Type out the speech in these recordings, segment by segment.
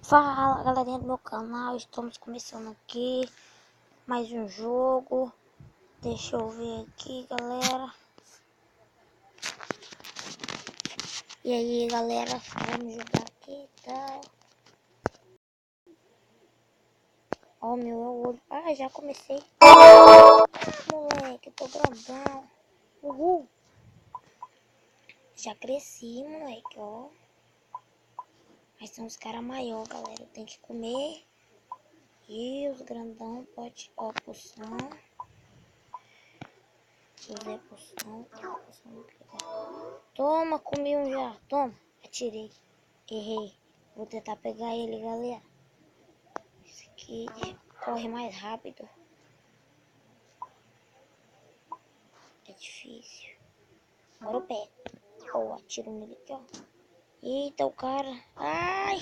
Fala galerinha do meu canal, estamos começando aqui mais um jogo. Deixa eu ver aqui, galera. E aí, galera, vamos jogar aqui e tal. Ó, meu olho. Ah, já comecei. Moleque, eu tô grandão. Uhul. Já cresci, moleque, ó. Mas são os caras maiores, galera. Eu tenho que comer. E os grandão pode, ó, poção. Usei poção. Toma, comi um já. Toma. Atirei. Errei. Vou tentar pegar ele, galera. Esse aqui corre mais rápido. É difícil. Agora eu pego. Ou atiro nele aqui, ó. Eita, o cara. Ai!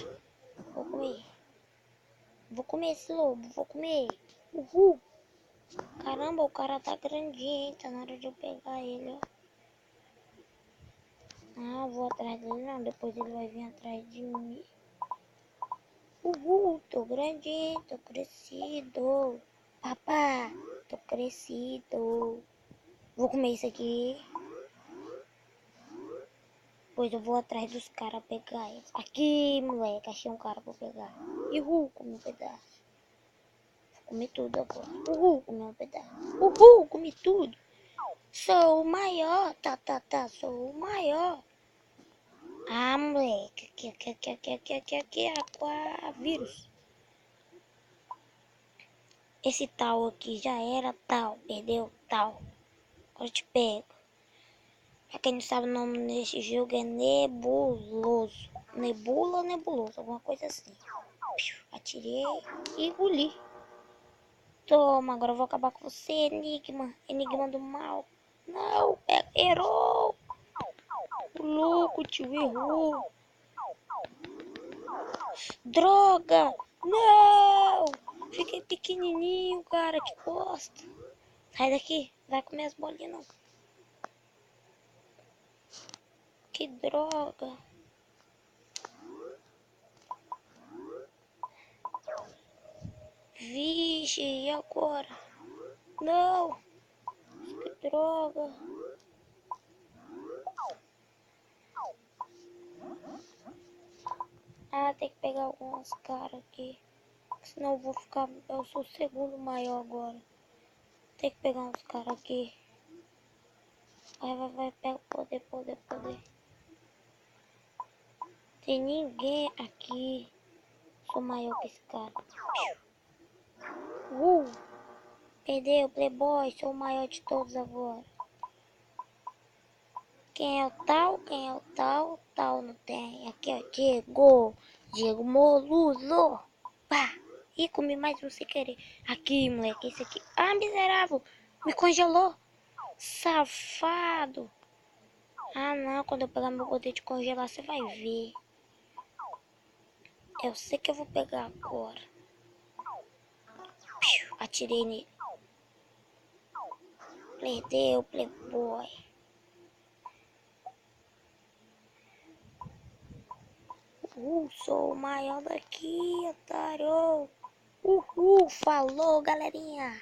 Vou comer. Vou comer esse lobo. Vou comer. Uhul. Caramba, o cara tá grandinho, hein? Tá na hora de eu pegar ele, ó. Ah, vou atrás dele não. Depois ele vai vir atrás de mim. Uhul, tô grandinho, tô crescido. Papá, tô crescido. Vou comer isso aqui. Pois eu vou atrás dos caras pegar eles. Aqui, moleque, achei um cara pra pegar. Uhul, comi um pedaço. Vou comer tudo agora. Uhul, comi um pedaço. Uhul, comi tudo. Sou o maior, sou o maior. Ah, moleque, aqui, aquavírus. Esse tal aqui já era tal, perdeu tal. Agora eu te pego. Pra quem não sabe o nome desse jogo é Nebuloso. Nebula ou Nebuloso, alguma coisa assim. Atirei e engoli. Toma, agora eu vou acabar com você, Enigma. Enigma do mal. Não, errou. O louco, tio, errou. Droga! Não! Fiquei pequenininho, cara, que bosta. Sai daqui, vai comer as bolinhas, não. Que droga. Vixe, e agora? Não! Que droga. Ah, tem que pegar alguns caras aqui. Senão eu vou ficar... Eu sou o segundo maior agora. Tem que pegar uns caras aqui. Vai, pega poder. Tem ninguém aqui. Sou maior que esse cara. Perdeu, playboy. Sou o maior de todos agora. Quem é o tal? Quem é o tal? Tal não tem. Aqui, ó. Diego Moluso. Pá. Ih, comi mais um sem querer. Aqui, moleque. Esse aqui. Ah, miserável. Me congelou. Safado. Ah, não. Quando eu pegar meu poder de congelar, você vai ver. Eu sei que eu vou pegar agora. Atirei nele. Perdeu, playboy. Sou o maior daqui, otário. Falou, galerinha.